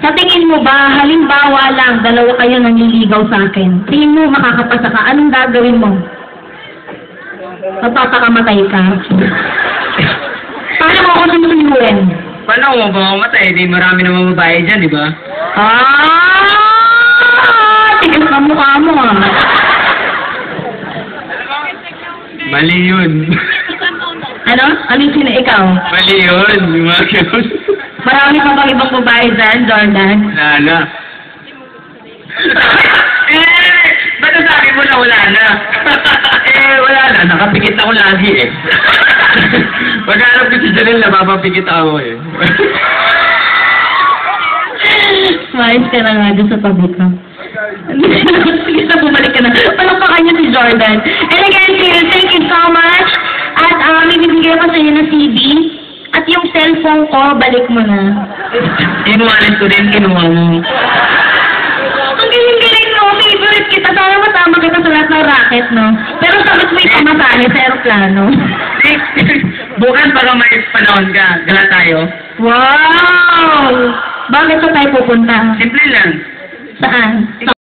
Sa tingin mo ba, halimbawa lang, dalawa kayo nanliligaw sa akin. Tingin mo, makakapasa ka. Anong gagawin mo? Magpapakamatay ka. Paano mo ako susunduin? Paano mo ba mamatay? Di marami namang babae dyan, di ba? Tigas na mukha mo ah. Mali yun. Ano? Ano yung ikaw? Mali yun. Yung mga ganun. Marami pa bang ibang babae dyan, Jordan? Wala na. Ba't sabi mo na wala na? Wala na. Nakapikit ako lagi eh. Pag-arap ko si Janelle, napapapikit ako eh. Smiles ka na nga dun sa tabi ko. Sige na, bumalik ka na. Palakpakan niyo si Jordan. And again, Kirill, thank you so much. At ibibigay ko sa iyo ng CD. At yung cellphone ko, balik mo na. Inuwanan ko din, kinuha mo. Ang galing-galing mo, favorite kita. Sana matama kita sa lahat ng racket, no? Pero sabat mo yung pamasahe sa aeroplano. Bukas baka may panahon ka. Gala tayo. Wow! Bakit sa tayo pupunta? Simple lang. Saan?